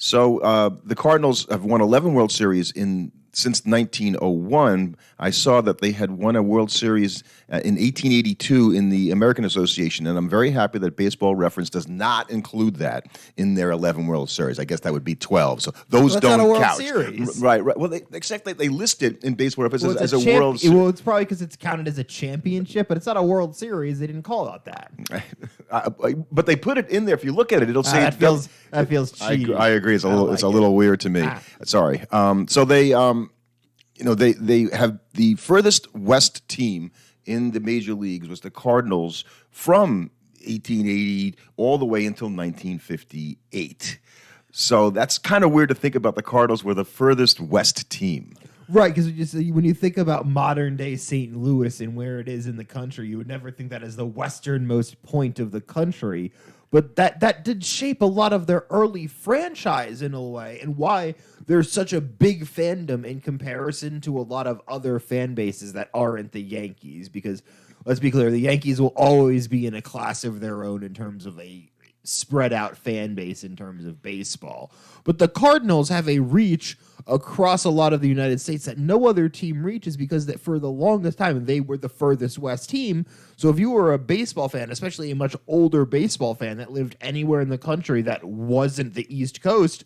So the Cardinals have won 11 World Series since 1901. I saw that they had won a World Series in 1882 in the American Association, and I'm very happy that Baseball Reference does not include that in their 11 World Series. I guess that would be 12. So those don't not a World count. Series. Right. Well, they list it in Baseball Reference as a World World Series. Series. Well, it's probably because it's counted as a championship, but it's not a World Series. They didn't call it that. But they put it in there. If you look at it, it'll say that feels cheaty. I agree. It's a little weird to me. Sorry. So they have the furthest west team in the major leagues was the Cardinals from 1880 all the way until 1958. So that's kind of weird to think about. The Cardinals were the furthest west team. Right, because when you think about modern-day St. Louis and where it is in the country, you would never think that as the westernmost point of the country. But that did shape a lot of their early franchise in a way, and why there's such a big fandom in comparison to a lot of other fan bases that aren't the Yankees. Because, let's be clear, the Yankees will always be in a class of their own in terms of a spread out fan base in terms of baseball. But the Cardinals have a reach across a lot of the United States that no other team reaches, because that for the longest time they were the furthest west team. So if you were a baseball fan, especially a much older baseball fan that lived anywhere in the country that wasn't the East Coast,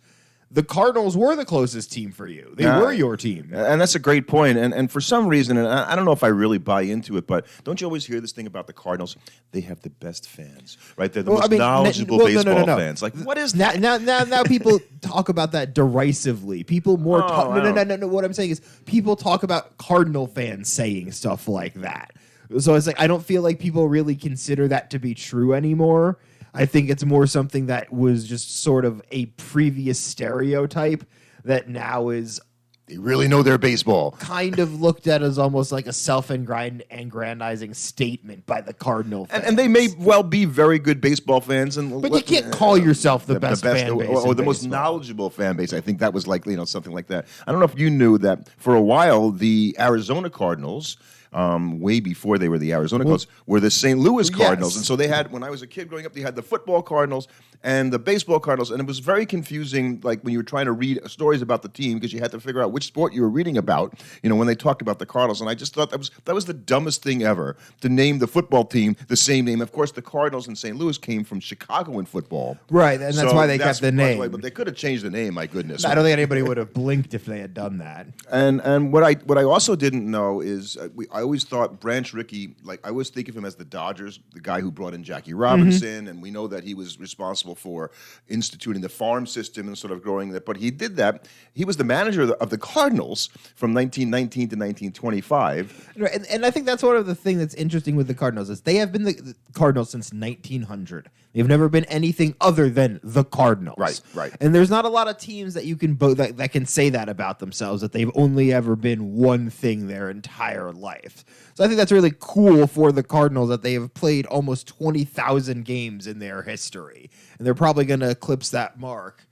the Cardinals were the closest team for you. They were your team. And that's a great point. And for some reason, and I don't know if I really buy into it, but don't you always hear this thing about the Cardinals? They have the best fans, right? They're the most knowledgeable baseball fans. Like, what is that? Now people talk about that derisively. People more talk. No. What I'm saying is people talk about Cardinal fans saying stuff like that. So it's like I don't feel like people really consider that to be true anymore. I think it's more something that was just sort of a previous stereotype that now is... They really know their baseball. Kind of looked at as almost like a self-aggrandizing statement by the Cardinal fans. And they may well be very good baseball fans. But you can't call yourself the best fan base or the most knowledgeable fan base. I think that was like, something like that. I don't know if you knew that for a while, the Arizona Cardinals... way before they were the Arizona Cardinals, were the St. Louis Cardinals. Yes. And so they had, when I was a kid growing up, they had the football Cardinals and the baseball Cardinals. And it was very confusing, like when you were trying to read stories about the team, because you had to figure out which sport you were reading about, when they talked about the Cardinals. And I just thought that was the dumbest thing ever, to name the football team the same name. Of course, the Cardinals in St. Louis came from Chicago in football. Right, and that's why they kept the name. But they could have changed the name, my goodness. I don't think anybody would have blinked if they had done that. And what I also didn't know is I always thought Branch Rickey, like I always think of him as the Dodgers, the guy who brought in Jackie Robinson, and we know that he was responsible for instituting the farm system and sort of growing that. But he did that. He was the manager of the Cardinals from 1919 to 1925. And I think that's one of the things that's interesting with the Cardinals is they have been the Cardinals since 1900. They've never been anything other than the Cardinals. Right. And there's not a lot of teams that you can that can say that about themselves, that they've only ever been one thing their entire life. So I think that's really cool for the Cardinals that they have played almost 20,000 games in their history. And they're probably going to eclipse that mark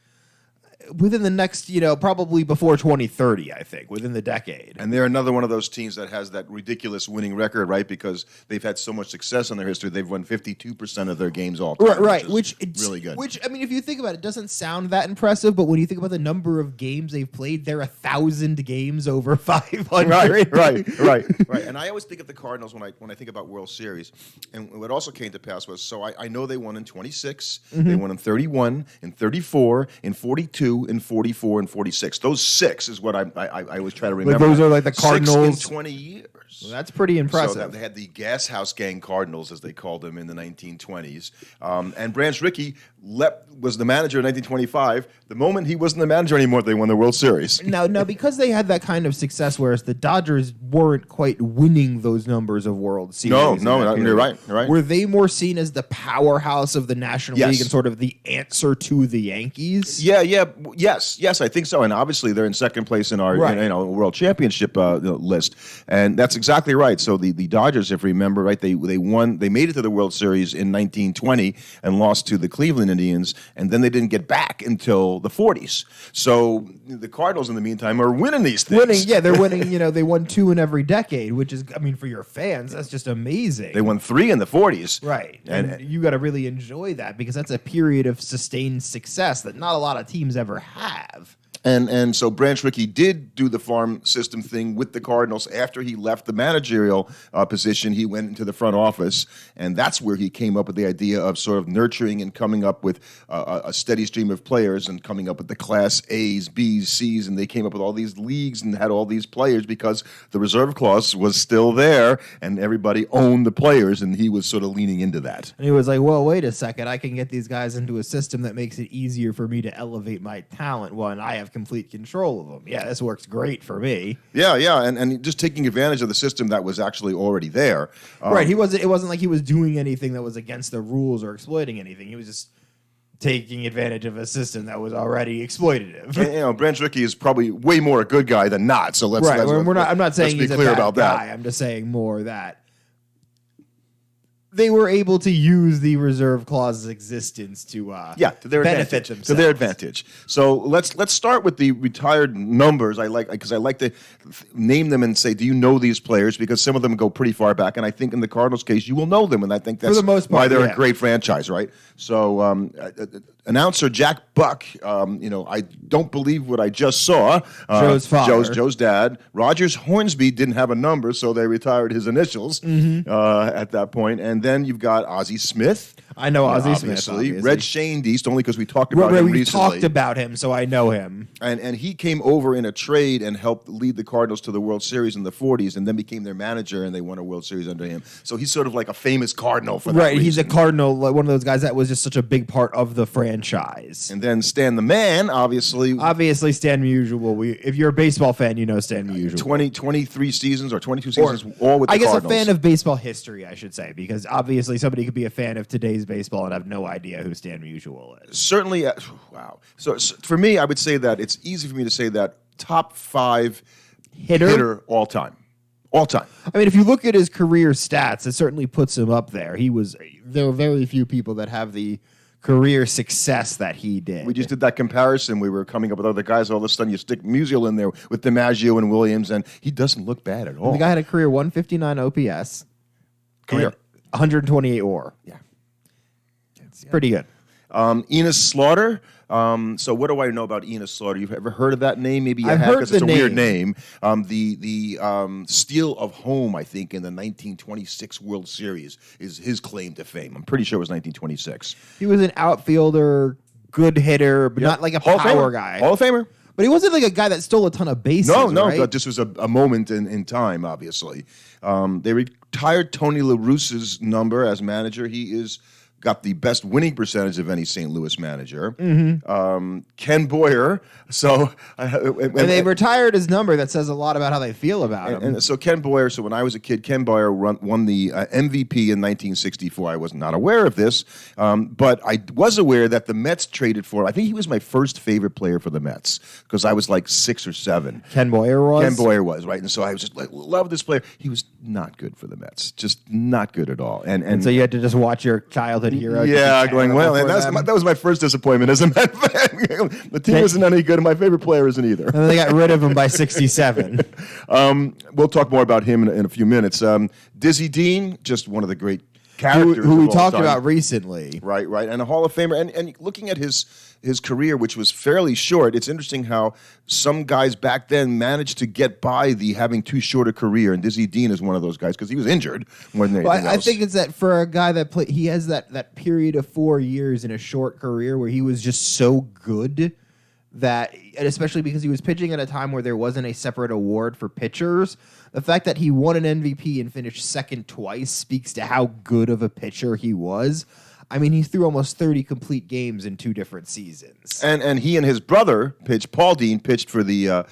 within the next, probably before 2030, I think, within the decade. And they're another one of those teams that has that ridiculous winning record, right? Because they've had so much success in their history. They've won 52% of their games all time. Right. Which is really good. Which, I mean, if you think about it, doesn't sound that impressive, but when you think about the number of games they've played, they're 1,000 games over 500. Right. And I always think of the Cardinals when I think about World Series. And what also came to pass was, so I know they won in 26, they won in 31, in 34, in 42, in 44, and 46. Those 6 is what I always try to remember. Those are like the Cardinals. 6 in 20 years. Well, that's pretty impressive. So they had the Gas House Gang Cardinals, as they called them in the 1920s. And Branch Rickey was the manager in 1925. The moment he wasn't the manager anymore, they won the World Series. Now, because they had that kind of success, whereas the Dodgers weren't quite winning those numbers of World Series. No, you're right. Were they more seen as the powerhouse of the National Yes. League and sort of the answer to the Yankees? Yes, I think so. And obviously, they're in second place in our World Championship list, and that's exactly right. So the Dodgers, if you remember, right, they made it to the World Series in 1920 and lost to the Cleveland Indians, and then they didn't get back until the 40s. So the Cardinals, in the meantime, are winning these things. They're winning. They won 2 in every decade, which is, I mean, for your fans, that's just amazing. They won 3 in the 40s. Right, and you got to really enjoy that because that's a period of sustained success that not a lot of teams ever never have. And so Branch Rickey did do the farm system thing with the Cardinals after he left the managerial position. He went into the front office, and that's where he came up with the idea of sort of nurturing and coming up with a steady stream of players and coming up with the Class A's, B's, C's, and they came up with all these leagues and had all these players because the reserve clause was still there, and everybody owned the players, and he was sort of leaning into that. And he was like, well, wait a second. I can get these guys into a system that makes it easier for me to elevate my talent when I have complete control of them. Yeah, this works great for me. Yeah, and just taking advantage of the system that was actually already there. Right, it wasn't like he was doing anything that was against the rules or exploiting anything. He was just taking advantage of a system that was already exploitative. And, Branch Rickey is probably way more a good guy than not. So let's I'm not saying he's be clear a bad about guy. that. I'm just saying more that they were able to use the reserve clause's existence to to their benefit advantage, themselves. to their advantage. So let's start with the retired numbers. I like to name them and say, do you know these players? Because some of them go pretty far back, and I think in the Cardinals case, you will know them, and I think that's for the most part, why they're a great franchise, right? So announcer Jack Buck, I don't believe what I just saw. Joe's father. Joe's dad. Rogers Hornsby didn't have a number, so they retired his initials at that point. And then you've got Ozzie Smith. I know Ozzie Smith, obviously. obviously. Red Shane East, only because we talked about him recently. We talked about him, so I know him. And he came over in a trade and helped lead the Cardinals to the World Series in the 40s, and then became their manager, and they won a World Series under him. So he's sort of like a famous Cardinal for that reason. He's a Cardinal, like one of those guys that was just such a big part of the franchise. And then Stan the Man, obviously Stan Musial. If you're a baseball fan, you know Stan Musial. 23 seasons or 22 seasons, all with the Cardinals. A fan of baseball history, I should say, because obviously somebody could be a fan of today's baseball and have no idea who Stan Musial is. Certainly, wow. So for me, I would say that it's easy for me to say that top 5 hitter all time. All time. I mean, if you look at his career stats, it certainly puts him up there. There are very few people that have the career success that he did. We just did that comparison. We were coming up with other guys. All of a sudden, you stick Musial in there with DiMaggio and Williams, and he doesn't look bad at all. The guy had a career 159 OPS. Career. 128 WAR. Yeah. It's pretty good. Enos Slaughter. So what do I know about Enos Slaughter? You've ever heard of that name? Maybe you I've have, heard because it's a the weird name. The steal of home, I think, in the 1926 World Series is his claim to fame. I'm pretty sure it was 1926. He was an outfielder, good hitter, but not like a power guy. Hall of Famer. But he wasn't like a guy that stole a ton of bases. No, right? but this was a moment in time, obviously. They retired Tony La Russa's number as manager. He is got the best winning percentage of any St. Louis manager. Ken Boyer. So, and they retired his number. That says a lot about how they feel about him. And so Ken Boyer. So when I was a kid, Ken Boyer won the MVP in 1964. I was not aware of this, but I was aware that the Mets traded for him. I think he was my first favorite player for the Mets because I was like 6 or 7. Ken Boyer was? Ken Boyer was, right? And so I was just like, love this player. He was not good for the Mets. Just not good at all. And so you had to just watch your childhood hero. Yeah, going, well, and that was my first disappointment as a Met fan. The team isn't any good, and my favorite player isn't either. And then they got rid of him by 67. We'll talk more about him in a few minutes. Dizzy Dean, just one of the great characters who we of all talked time. about recently. Right, and a Hall of Famer. And looking at his career, which was fairly short, it's interesting how some guys back then managed to get by the having too short a career, and Dizzy Dean is one of those guys because he was injured more than anything else. I think it's that for a guy that he has that period of 4 years in a short career where he was just so good that, and especially because he was pitching at a time where there wasn't a separate award for pitchers, the fact that he won an MVP and finished second twice speaks to how good of a pitcher he was. I mean, he threw almost 30 complete games in 2 different seasons. And he and his brother pitched. Paul Dean pitched for the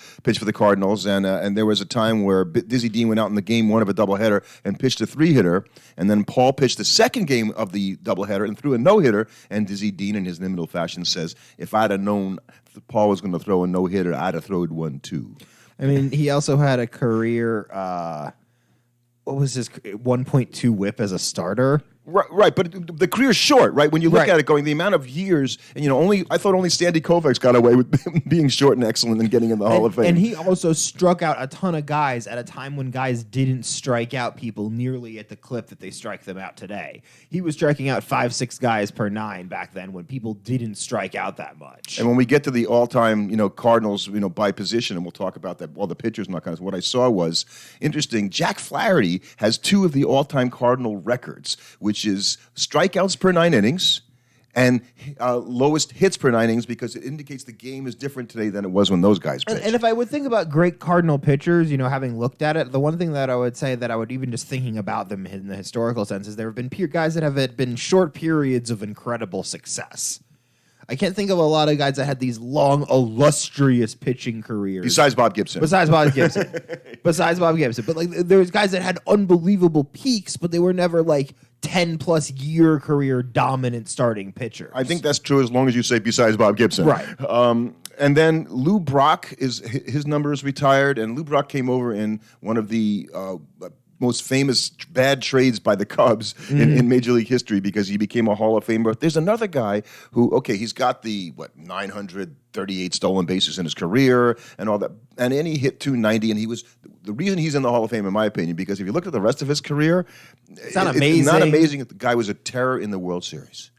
Cardinals, and there was a time where Dizzy Dean went out in the game 1 of a doubleheader and pitched a 3-hitter, and then Paul pitched the second game of the doubleheader and threw a no-hitter. And Dizzy Dean, in his inimitable fashion, says, "If I'd have known Paul was going to throw a no-hitter, I'd have thrown one too." I mean, he also had a career. What was his 1.2 WHIP as a starter? Right, but the career's short, right? When you look at it, going the amount of years, and I thought only Sandy Koufax got away with being short and excellent and getting in the Hall of Fame. And he also struck out a ton of guys at a time when guys didn't strike out people nearly at the clip that they strike them out today. He was striking out 5-6 guys per 9 back then when people didn't strike out that much. And when we get to the all-time, Cardinals, by position, and we'll talk about that, all the pitchers and all kinds. What I saw was interesting. Jack Flaherty has 2 of the all-time Cardinal records, which is strikeouts per 9 innings and lowest hits per 9 innings, because it indicates the game is different today than it was when those guys pitched. And if I would think about great Cardinal pitchers, having looked at it, the one thing that I would say that I would even just thinking about them in the historical sense is there have been guys that have been short periods of incredible success. I can't think of a lot of guys that had these long, illustrious pitching careers. Besides Bob Gibson. But there's guys that had unbelievable peaks, but they were never 10-plus year career dominant starting pitchers. I think that's true as long as you say besides Bob Gibson. Right. And then Lou Brock, his number is retired, and Lou Brock came over in one of the most famous bad trades by the Cubs in Major League history, because he became a Hall of Famer. There's another guy who, he's got the 938 stolen bases in his career and all that, and then he hit 290, and he was the reason he's in the Hall of Fame, in my opinion, because if you look at the rest of his career, it's not amazing. It's not amazing. The guy was a terror in the World Series.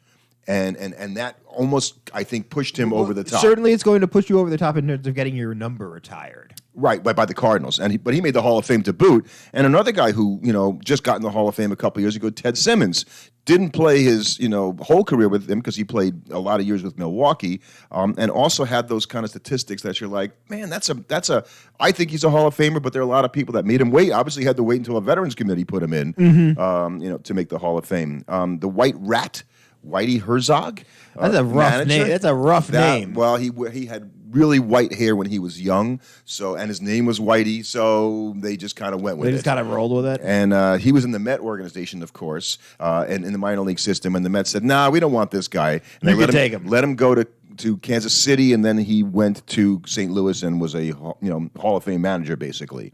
And that almost, I think, pushed him over the top. Certainly it's going to push you over the top in terms of getting your number retired. Right, by the Cardinals. But he made the Hall of Fame to boot. And another guy who, just got in the Hall of Fame a couple years ago, Ted Simmons, didn't play his, whole career with him because he played a lot of years with Milwaukee, and also had those kind of statistics that you're like, man, I think he's a Hall of Famer, but there are a lot of people that made him wait. Obviously, he had to wait until a Veterans Committee put him in, to make the Hall of Fame. The White Rat, Whitey Herzog. That's a rough name. That's a rough name. Well, he had really white hair when he was young, and his name was Whitey, so they just kind of went with it. They just kind of rolled with it. And he was in the Met organization, of course, and in the minor league system, and the Mets said, "Nah, we don't want this guy." And they let him go to Kansas City, and then he went to St. Louis and was a Hall of Fame manager, basically.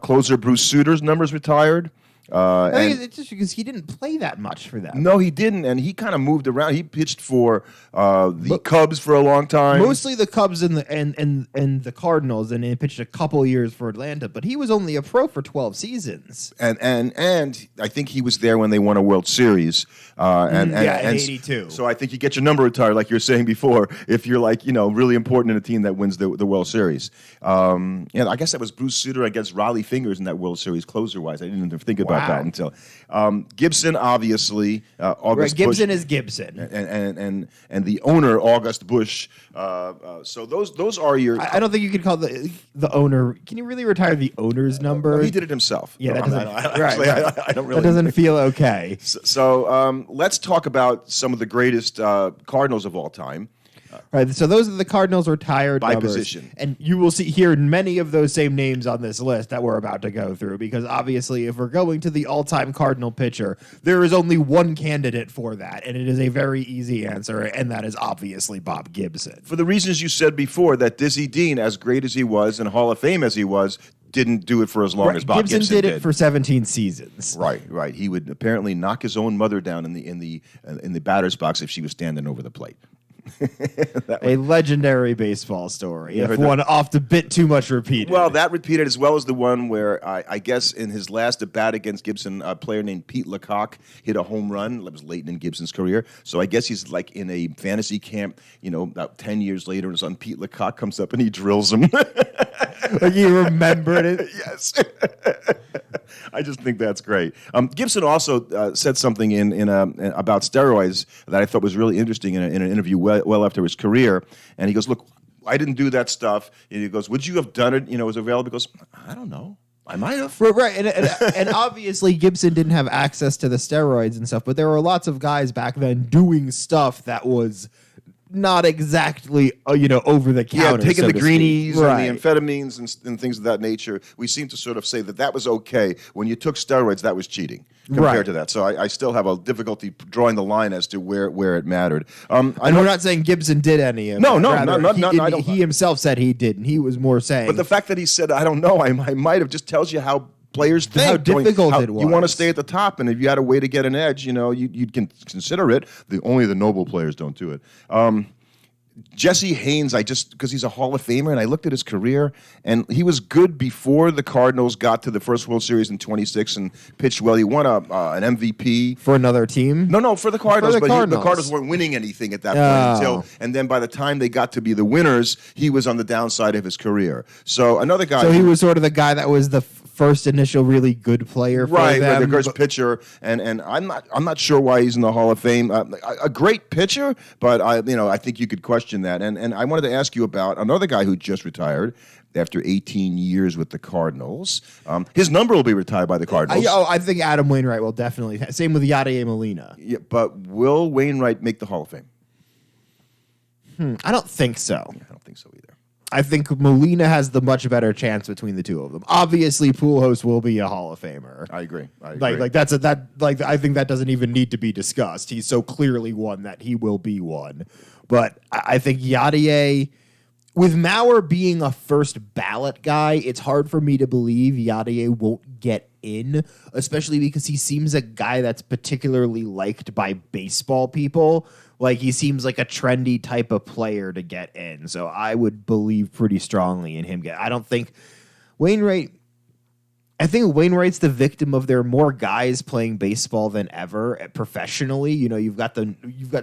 Closer Bruce Suter's numbers retired. I think it's just because he didn't play that much for them. No, he didn't, and he kind of moved around. He pitched for the Cubs for a long time. Mostly the Cubs and the Cardinals, and he pitched a couple years for Atlanta. But he was only a pro for 12 seasons. And I think he was there when they won a World Series. In '82. So I think you get your number retired, like you were saying before, if you're really important in a team that wins the World Series. I guess that was Bruce Sutter against Raleigh Fingers in that World Series closer-wise. I didn't even think about that until Gibson, obviously. August Gibson Busch, is Gibson, and the owner August Busch. So those are your. I don't think you could call the owner. Can you really retire the owner's number? No, he did it himself. Yeah, that doesn't. I don't really. That doesn't feel okay. So let's talk about some of the greatest Cardinals of all time. Right, so those are the Cardinals retired by numbers. Position, and you will hear many of those same names on this list that we're about to go through, because obviously, if we're going to the all-time Cardinal pitcher, there is only one candidate for that, and it is a very easy answer, and that is obviously Bob Gibson. For the reasons you said before, that Dizzy Dean, as great as he was and Hall of Fame as he was, didn't do it for as long as Bob Gibson did it for 17 seasons. Right. He would apparently knock his own mother down in the batter's box if she was standing over the plate. A legendary baseball story. If one oft a bit too much repeated. Well, that repeated, as well as the one where I guess in his last at bat against Gibson, a player named Pete Lecoq hit a home run. That was late in Gibson's career. So I guess he's like in a fantasy camp, about 10 years later, and his son Pete Lecoq comes up and he drills him. Like you remembered it? Yes. I just think that's great. Gibson also said something about steroids that I thought was really interesting in an interview well after his career. And he goes, "Look, I didn't do that stuff." And he goes, "Would you have done it? Was available?" He goes, "I don't know. I might have." Right. And obviously Gibson didn't have access to the steroids and stuff, but there were lots of guys back then doing stuff that was not exactly, over the counter. Yeah, taking so the greenies right. and the amphetamines and things of that nature. We seem to sort of say that was okay. When you took steroids, that was cheating compared to that. So I still have a difficulty drawing the line as to where it mattered. And we're not saying Gibson did any of it. No. He himself said he didn't. He was more saying. But the fact that he said, "I don't know," I might have, just tells you how players think. How difficult it was. You want to stay at the top, and if you had a way to get an edge, you'd consider it. Only the noble players don't do it. Jesse Haynes, because he's a Hall of Famer, and I looked at his career, and he was good before the Cardinals got to the first World Series in '26 and pitched well. He won an MVP for another team. No, for the Cardinals. For the Cardinals. The Cardinals weren't winning anything at that point and then by the time they got to be the winners, he was on the downside of his career. So another guy. So he was sort of the guy that was the first initial really good player for them. Right, the first pitcher, and I'm not sure why he's in the Hall of Fame. A great pitcher, but I think you could question that. And I wanted to ask you about another guy who just retired after 18 years with the Cardinals. His number will be retired by the Cardinals. I think Adam Wainwright will definitely. Same with Yadier Molina. Yeah, but will Wainwright make the Hall of Fame? I don't think so. Yeah, I don't think so either. I think Molina has the much better chance between the two of them. Obviously, Pujols will be a Hall of Famer. I agree. I think that doesn't even need to be discussed. He's so clearly one that he will be one. But I think Yadier, with Mauer being a first ballot guy, it's hard for me to believe Yadier won't get in, especially because he seems a guy that's particularly liked by baseball people. Like, he seems like a trendy type of player to get in. So I would believe pretty strongly in him. I think Wainwright's the victim of there are more guys playing baseball than ever professionally. You've got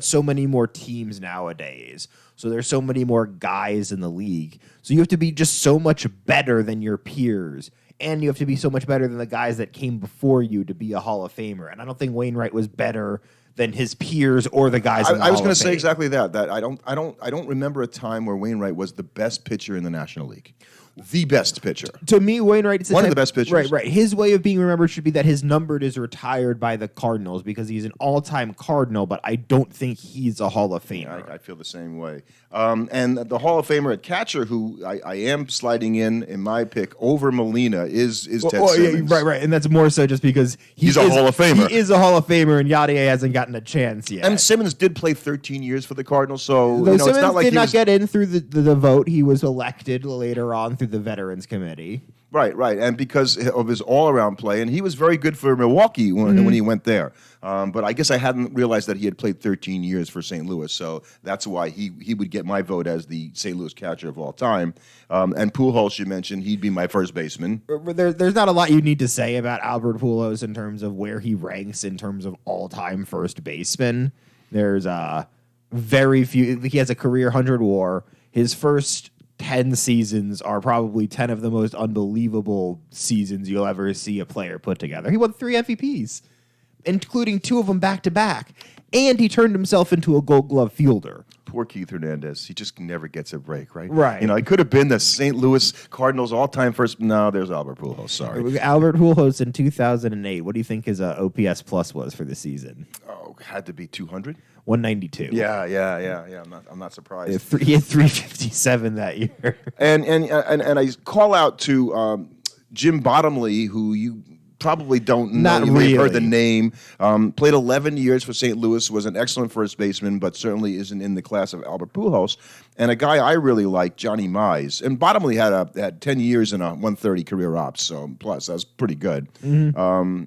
so many more teams nowadays. So there's so many more guys in the league. So you have to be just so much better than your peers. And you have to be so much better than the guys that came before you to be a Hall of Famer. And I don't think Wainwright was better than his peers or the guys. I was going to say exactly that. That I don't remember a time where Wainwright was the best pitcher in the National League. The best pitcher. To me, Wainwright is one of the best pitchers. Right. His way of being remembered should be that his number is retired by the Cardinals because he's an all-time Cardinal, but I don't think he's a Hall of Famer. I feel the same way. And the Hall of Famer at catcher, who I am sliding in my pick over Molina, is Ted Simmons. Yeah, right. And that's more so just because he's a Hall of Famer. He is a Hall of Famer, and Yadier hasn't gotten a chance yet. And Simmons did play 13 years for the Cardinals, so Simmons it's not like did not get in through the vote. He was elected later on through the Veterans Committee. Right, and because of his all-around play, and he was very good for Milwaukee when he went there. But I guess I hadn't realized that he had played 13 years for St. Louis, so that's why he would get my vote as the St. Louis catcher of all time. And Pujols, you mentioned, he'd be my first baseman. There's not a lot you need to say about Albert Pujols in terms of where he ranks in terms of all-time first baseman. There's very few. He has a career 100 WAR. His first 10 seasons are probably 10 of the most unbelievable seasons you'll ever see a player put together. He won 3 MVPs, including 2 of them back-to-back, and he turned himself into a Gold Glove fielder. Poor Keith Hernandez. He just never gets a break, right? Right. He could have been the St. Louis Cardinals all-time first. No, there's Albert Pujols. Sorry. Albert Pujols in 2008. What do you think his OPS plus was for the season? Oh, had to be 200. 192. Yeah. I'm not surprised. He had 357 that year. And I call out to Jim Bottomley, who you probably don't know. Not you may really. have heard the name. Played 11 years for St. Louis, was an excellent first baseman, but certainly isn't in the class of Albert Pujols. And a guy I really like, Johnny Mize. And Bottomley had 10 years in a 130 career ops, so plus that's pretty good. Mm-hmm.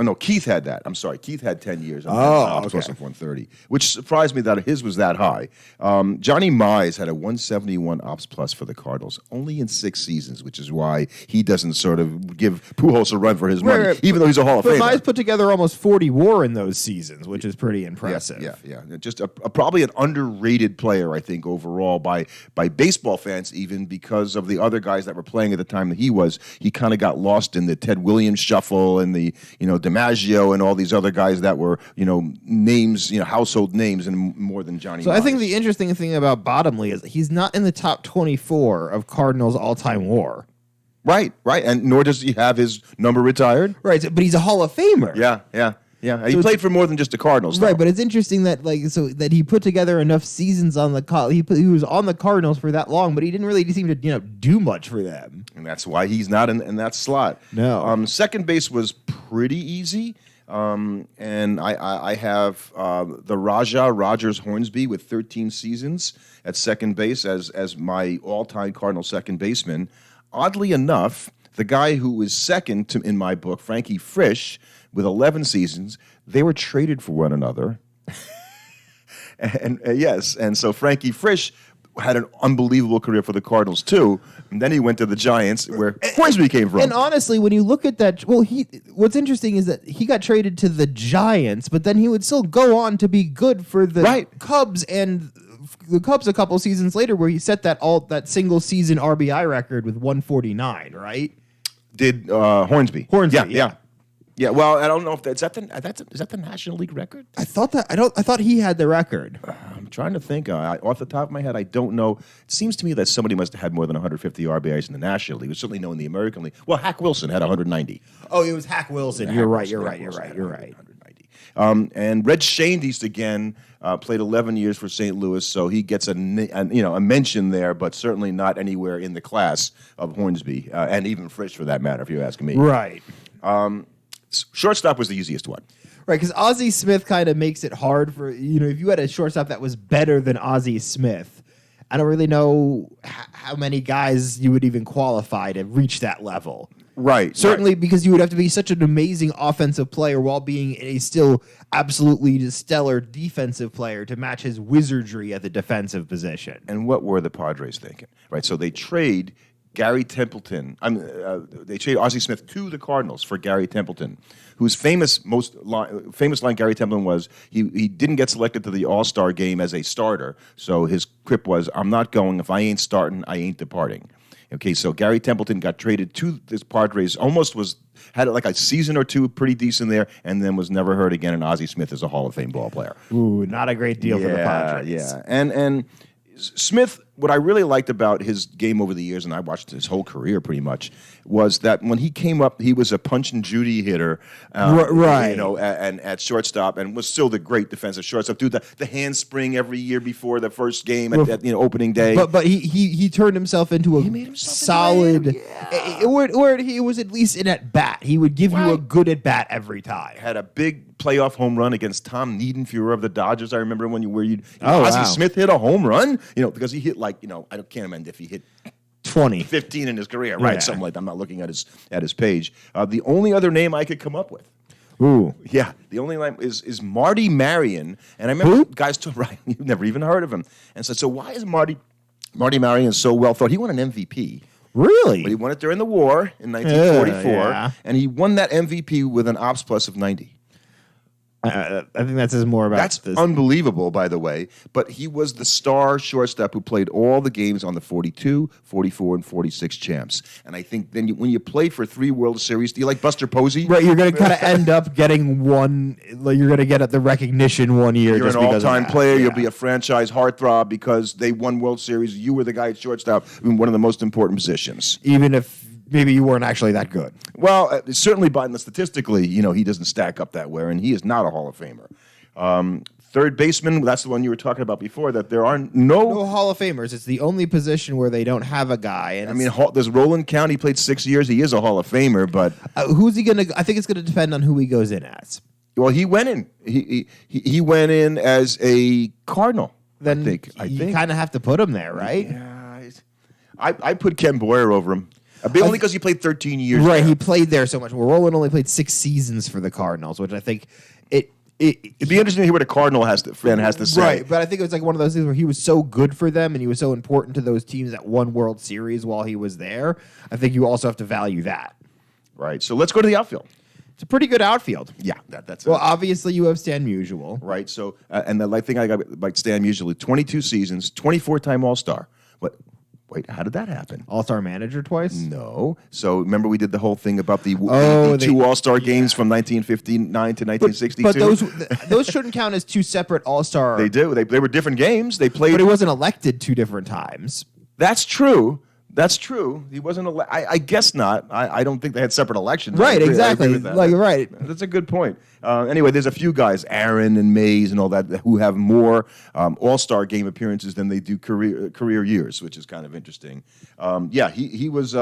No, Keith had that. I'm sorry. Keith had 10 years. Plus of 130, which surprised me that his was that high. Johnny Mize had a 171 ops plus for the Cardinals, only in 6 seasons, which is why he doesn't sort of give Pujols a run for his money, even though he's a Hall of Famer. But Mize put together almost 40 WAR in those seasons, which is pretty impressive. Yeah. Just probably an underrated player, I think, overall by baseball fans, even because of the other guys that were playing at the time that he was. He kind of got lost in the Ted Williams shuffle and the DiMaggio and all these other guys that were, names, household names, and more than Johnny Mize. I think the interesting thing about Bottomley is he's not in the top 24 of Cardinals all-time WAR. Right, and nor does he have his number retired. Right, but he's a Hall of Famer. Yeah. He played for more than just the Cardinals, though. Right, but it's interesting that that he put together enough seasons on the he was on the Cardinals for that long, but he didn't really seem to do much for them. And that's why he's not in that slot. No. Second base was pretty easy. And I have the Rogers Hornsby with 13 seasons at second base as my all-time Cardinal second baseman. Oddly enough, the guy who was second to, in my book, Frankie Frisch, with 11 seasons, they were traded for one another. Yes, and so Frankie Frisch had an unbelievable career for the Cardinals too, and then he went to the Giants, where Hornsby came from. And honestly, when you look at that, what's interesting is that he got traded to the Giants, but then he would still go on to be good for the Cubs, and the Cubs a couple seasons later, where he set that single season RBI record with 149, right? Did Hornsby? Yeah. Yeah, well, I don't know if is that the National League record? I thought he had the record. I'm trying to think. Off the top of my head, I don't know. It seems to me that somebody must have had more than 150 RBIs in the National League. It was certainly known in the American League. Well, Hack Wilson had 190. Oh, it was Hack Wilson. You're right. 190. And Red Schoendienst again played 11 years for St. Louis, so he gets a mention there, but certainly not anywhere in the class of Hornsby and even Frisch for that matter, if you're asking me. Right. Shortstop was the easiest one. Right, because Ozzie Smith kind of makes it hard for, if you had a shortstop that was better than Ozzie Smith, I don't really know how many guys you would even qualify to reach that level. Right. Certainly because you would have to be such an amazing offensive player while being a still absolutely stellar defensive player to match his wizardry at the defensive position. And what were the Padres thinking? Right, so they trade Gary Templeton. They trade Ozzie Smith to the Cardinals for Gary Templeton, whose famous line Gary Templeton was he didn't get selected to the All-Star game as a starter, so his quip was, "I'm not going. If I ain't starting, I ain't departing." Okay, so Gary Templeton got traded to the Padres, had like a season or two pretty decent there, and then was never heard again. And Ozzie Smith is a Hall of Fame ball player. Ooh, not a great deal for the Padres. Yeah, and Smith, what I really liked about his game over the years, and I watched his whole career pretty much, was that when he came up, he was a punch and Judy hitter, right? And at shortstop, and was still the great defensive shortstop. Do the handspring every year before the first game at opening day. But he turned himself into a solid. Where he was at least in at bat, he would give you a good at bat every time. Had a big playoff home run against Tom Niedenfuhrer of the Dodgers. I remember Ozzie Smith hit a home run, because he hit I can't imagine if he hit 20, 15 in his career, right? Something like that. I'm not looking at his page. The only other name I could come up with. Ooh. Yeah, the only name is Marty Marion. And I remember guys told, right, you've never even heard of him. And so why is Marty Marion so well thought? He won an MVP. Really? But he won it during the war in 1944, and he won that MVP with an ops plus of 90. I think that says more about That's unbelievable, by the way. But he was the star shortstop who played all the games on the 42, 44, and 46 champs. And I think then when you play for 3 World Series, do you like Buster Posey? Right, you're going to kind of end up getting one. You're going to get the recognition one year. You're an all-time player. Yeah. You'll be a franchise heartthrob because they won World Series. You were the guy at shortstop in one of the most important positions. Even if maybe you weren't actually that good. Well, certainly statistically, he doesn't stack up that way, and he is not a Hall of Famer. Third baseman, that's the one you were talking about before, that there are no Hall of Famers. It's the only position where they don't have a guy. And there's Roland Count. He played 6 years. He is a Hall of Famer, but who's he going to? I think it's going to depend on who he goes in as. Well, he went in. He went in as a Cardinal. Then I think you kind of have to put him there, right? Yeah, I put Ken Boyer over him. Only because he played 13 years. Right, there. He played there so much. Well, Roland only played 6 seasons for the Cardinals, which I think it'd be interesting to hear what a Cardinal has to say. Right, but I think it was like one of those things where he was so good for them and he was so important to those teams that won World Series while he was there. I think you also have to value that. Right, so let's go to the outfield. It's a pretty good outfield. Yeah, that's well. Obviously, you have Stan Musial, right? So, and the thing I got like Stan Musial, 22 seasons, 24-time All-Star. Wait, how did that happen? All-Star manager twice? No. So remember we did the whole thing about the 2 All-Star games from 1959 to 1962? But those shouldn't count as 2 separate All-Star. They do. They were different games. They played. But he wasn't elected 2 different times. That's true. He wasn't I guess not. I don't think they had separate elections. Right, exactly. Right. That's a good point. Anyway, there's a few guys, Aaron and Mays and all that, who have more All-Star game appearances than they do career years, which is kind of interesting. He was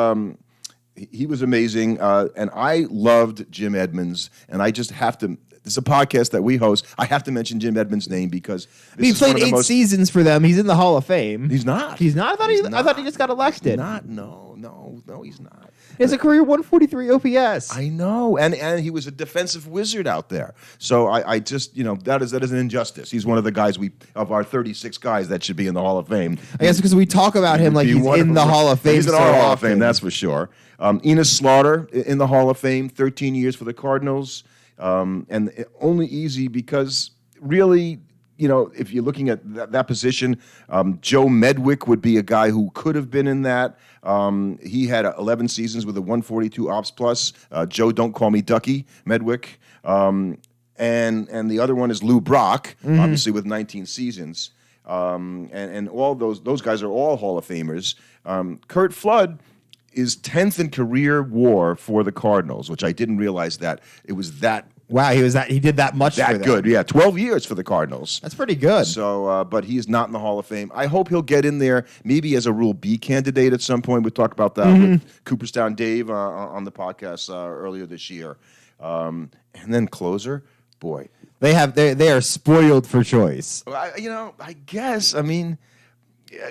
amazing, and I loved Jim Edmonds, and I just have to This is a podcast that we host. I have to mention Jim Edmonds' name because He played 8 seasons for them. He's in the Hall of Fame. He's not. He's not. I thought he just got elected. He's not. No, he's not. He has a career 143 OPS. I know, and he was a defensive wizard out there. So I just that is an injustice. He's one of the guys of our 36 guys that should be in the Hall of Fame. I guess because we talk about him like he's in the Hall of Fame. He's in our Hall of Fame, that's for sure. Enos Slaughter in the Hall of Fame, 13 years for the Cardinals, and only easy because really. If you're looking at that position, Joe Medwick would be a guy who could have been in that. He had 11 seasons with a 142 ops plus. Joe, don't call me Ducky, Medwick. And the other one is Lou Brock, obviously with 19 seasons. And all those guys are all Hall of Famers. Curt Flood is 10th in career WAR for the Cardinals, which I didn't realize that it was that. Wow, he did that much. That good, yeah. 12 years for the Cardinals. That's pretty good. So, but he is not in the Hall of Fame. I hope he'll get in there, maybe as a Rule B candidate at some point. We talked about that with Cooperstown Dave on the podcast earlier this year. And then closer, boy, they are spoiled for choice. I guess. I mean.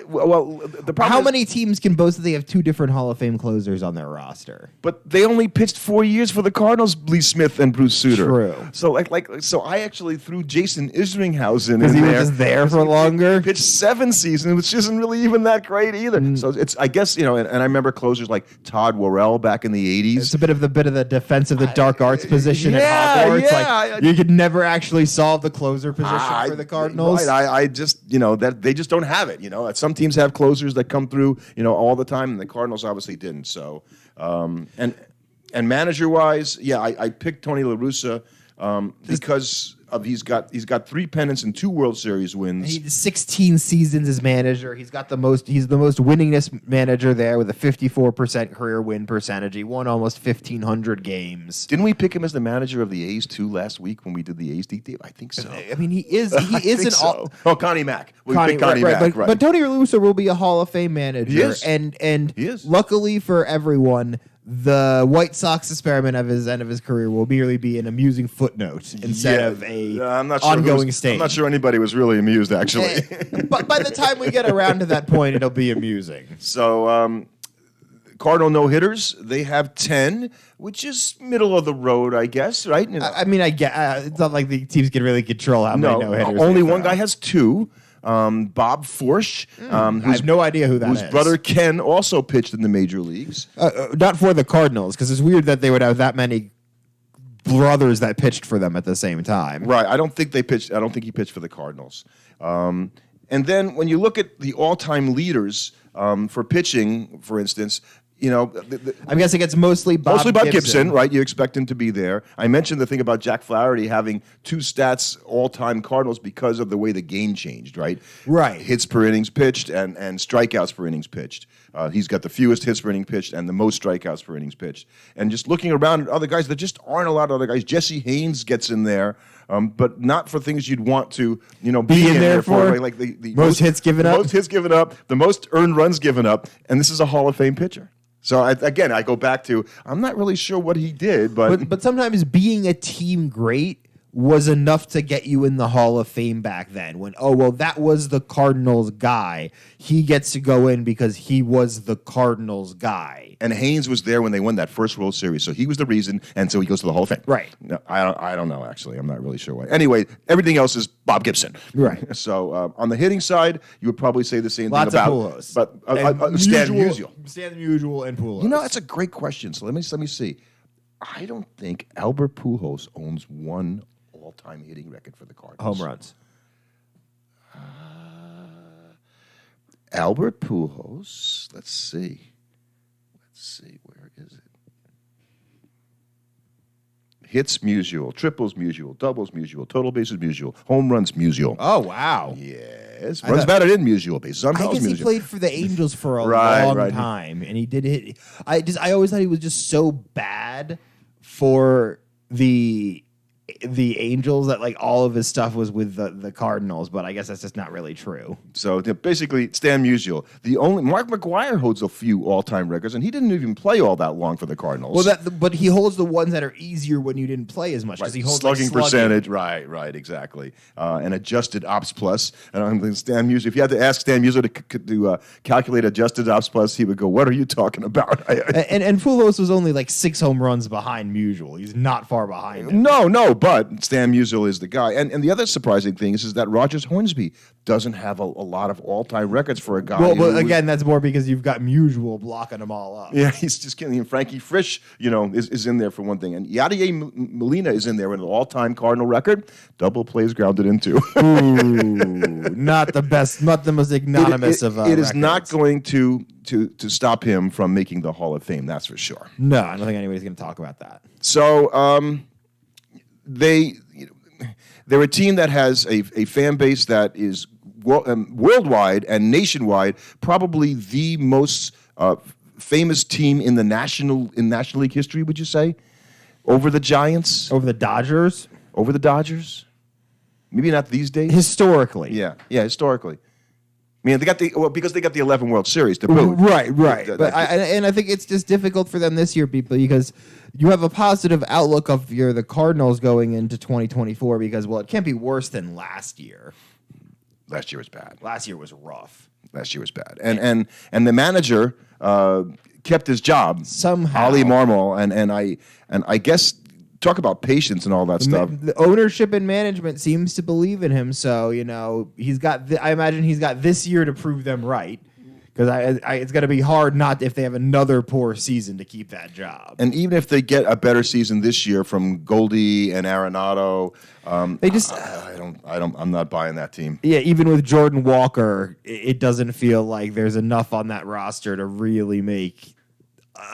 Well, the problem. How many teams can boast that they have 2 different Hall of Fame closers on their roster? But they only pitched 4 years for the Cardinals, Lee Smith and Bruce Sutter. True. So so I actually threw Jason Isringhausen in because he there. was just there for longer. He pitched 7 seasons, which isn't really even that great either. So it's I guess and I remember closers like Todd Worrell back in the 80s. It's a bit of the defensive, the dark arts position at Hogwarts. Yeah, you could never actually solve the closer position for the Cardinals. Right. I just that they just don't have it. Some teams have closers that come through, all the time, and the Cardinals obviously didn't. So, and manager wise, I picked Tony La Russa because of he's got 3 pennants and 2 World Series wins. He 16 seasons as manager. He's the most winningest manager there with a 54% career win percentage. He won almost 1,500 games. Didn't we pick him as the manager of the A's too last week when we did the A's deep dive? I think so. I mean, he is Connie Mack. We picked Connie Mack, right. But Tony La Russa will be a Hall of Fame manager. He is. And he is. Luckily for everyone, the White Sox experiment of his end of his career will merely be an amusing footnote instead of a ongoing stage. I'm not sure anybody was really amused, actually. But by the time we get around to that point, it'll be amusing. So, Cardinal no-hitters, they have 10, which is middle of the road, I guess, right? I get it's not like the teams can really control how many no-hitters. Only one guy has 2. Bob Forsch, I have no idea who that is. Whose brother Ken also pitched in the major leagues. Not for the Cardinals, because it's weird that they would have that many brothers that pitched for them at the same time. Right. I don't think he pitched for the Cardinals. And then when you look at the all-time leaders for pitching, for instance, I'm guessing it's mostly Bob Gibson, right? You expect him to be there. I mentioned the thing about Jack Flaherty having 2 stats all-time Cardinals because of the way the game changed, right? Right. Hits per innings pitched and strikeouts per innings pitched. He's got the fewest hits per inning pitched and the most strikeouts per innings pitched. And just looking around at other guys, there just aren't a lot of other guys. Jesse Haynes gets in there, but not for things you'd want to, be in there for. Right? Like the most hits given up. Most hits given up, the most earned runs given up, and this is a Hall of Fame pitcher. So I go back to I'm not really sure what he did, but sometimes being a team great was enough to get you in the Hall of Fame back then. When that was the Cardinals guy, he gets to go in because he was the Cardinals guy. And Haynes was there when they won that first World Series, so he was the reason, and so he goes to the Hall of Fame. Right. No, I don't know actually. I'm not really sure why. Anyway, everything else is Bob Gibson. Right. So on the hitting side, you would probably say the same Lots thing about Pujols. But Stan Musial. Stan Musial and Pujols. That's a great question. So let me see. I don't think Albert Pujols owns one all-time hitting record for the Cardinals. Home runs. Albert Pujols. Let's see. Where is it? Hits Musial, triples Musial, doubles Musial, total bases Musial, home runs Musial. Oh, wow. Yes. Runs batted in Musial, bases on balls I guess he Musial. played for the Angels for a long time, and he did hit. I always thought he was just so bad for the the Angels, that like all of his stuff was with the Cardinals, but I guess that's just not really true. So basically, Stan Musial. The only Mark McGwire holds a few all-time records, and he didn't even play all that long for the Cardinals. Well, but he holds the ones that are easier when you didn't play as much because he holds slugging like, slugging percentage. Right, exactly. And adjusted ops plus. And I'm thinking Stan Musial. If you had to ask Stan Musial to calculate adjusted ops plus, he would go, "What are you talking about?" And Pujols was only like 6 home runs behind Musial. He's not far behind him. No, but Stan Musial is the guy. And the other surprising thing is that Rogers Hornsby doesn't have a lot of all-time records for a guy. Well, again, that's more because you've got Musial blocking them all up. Yeah, he's just kidding. And Frankie Frisch, is in there for one thing. And Yadier Molina is in there with an all-time Cardinal record. Double plays grounded into. Ooh, not the best, not the most ignominious of It is records. not going to stop him from making the Hall of Fame, that's for sure. No, I don't think anybody's going to talk about that. So they're a team that has a fan base that is worldwide and nationwide, probably the most famous team in the National League history, would you say? Over the Giants? Over the Dodgers? Over the Dodgers? Maybe not these days? Historically. Yeah, historically. I mean, because they got the 11 World Series to boot. Right. But I think it's just difficult for them this year, because you have a positive outlook of the Cardinals going into 2024 because, well, it can't be worse than last year. Last year was bad. Last year was rough. Last year was bad. And the manager kept his job somehow. Ollie Marmol, and I guess talk about patience and all that stuff. The ownership and management seems to believe in him, so he's got. I imagine he's got this year to prove them right, because it's going to be hard not if they have another poor season to keep that job. And even if they get a better season this year from Goldie and Arenado, they just. I'm not buying that team. Yeah, even with Jordan Walker, it doesn't feel like there's enough on that roster to really make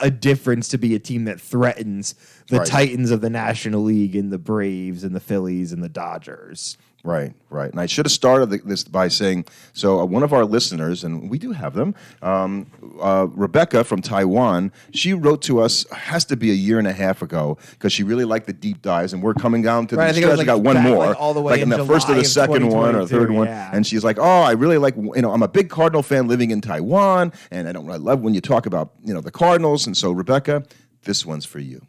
a difference to be a team that threatens the Titans of the National League and the Braves and the Phillies and the Dodgers. Right. And I should have started this by saying, so one of our listeners, and we do have them, Rebecca from Taiwan, she wrote to us, has to be a year and a half ago, because she really liked the deep dives, and we're coming down to the stretch. I got one more, all the way in the first or the second one or third one, and she's like, I really like, I'm a big Cardinal fan living in Taiwan, and I love when you talk about, the Cardinals, and so Rebecca, this one's for you.